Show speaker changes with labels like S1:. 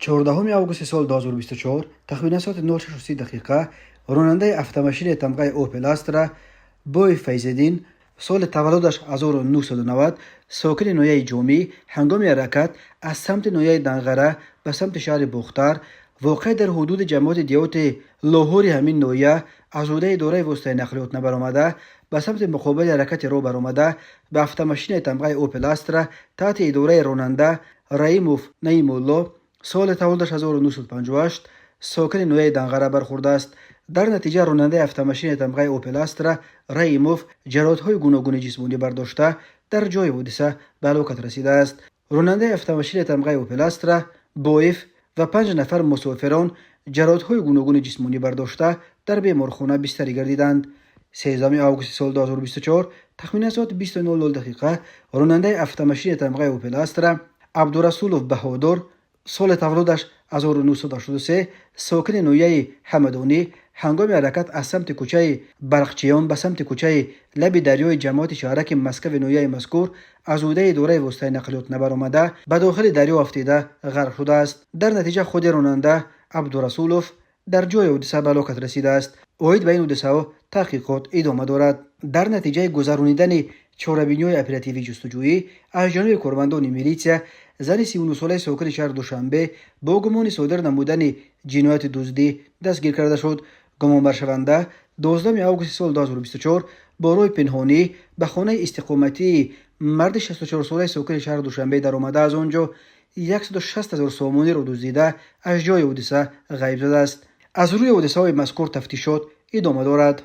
S1: 14 август سال 2024 تقریبا ساعت 9:30 دقیقه راننده автомашини тамғаи اوپل استرا بوی فیض‌الدین سال تولدش 1990 ساکن نویه جومی هنگام حرکت از سمت نویه دنغره به سمت شهر بختر واقع در حدود جماعت دیوت لاهور همین نویه از عهده اداره وسطای نقلیات نبرآمده به سمت مقابل حرکت رو برآمده به автомашини тамғаи اوپل استرا تحت اداره راننده رحیموف نعیم الله سال تولدش 1958 ساکن نویه دنغره برخورده است. در نتیجه راننده автомашини тамғаи اوپل استرا رحیموف جراحت‌های گوناگون جسمانی برداشته در جای حادثه به هلاکت رسیده است. راننده автомашини тамғаи اوپل استرا بویف و 5 نفر مسافران جراحت‌های گوناگون جسمانی برداشته در بیمارخانه بستری گردیدند. 13 август سال 2024 تخمین ساعت 20:00 دقیقه راننده автомашини тамғаи اوپل استرا عبدالرسولов بهادر سال تولدش 1983 ساکن نویه حمدانی هنگام حرکت از سمت کوچه برقچیان به سمت کوچه لب دریای جماعت شهرک مسکو نویه مذکور از عهده اداره وسطای نقلیات نبرآمده به داخل دریا افتیده غرق شده است. در نتیجه خود راننده عبدالرسولов در جای حادثه به هلاکت رسیده است. اوید به این حادثه تحقیقات ادامه دارد. در نتیجه گذرانیدن چهاربینی‌های اپراتیوی جستجویی از جانب کارمندان میلیسیا زن 39 ساله ساکن شهر دوشنبه با گمان صادر نمودن جنایت دزدی دستگیر کرده شد. گمانبر شونده 12 август سال 2024 با راه پنهانی به خانه استقامتی مرد 64 ساله ساکن شهر دوشنبه در آمده از آنجا 160,000 سامانی را دزدیده از جای حادثه غیب شده است. از روی حادثه های مذکور تفتیشات ادامه دارد.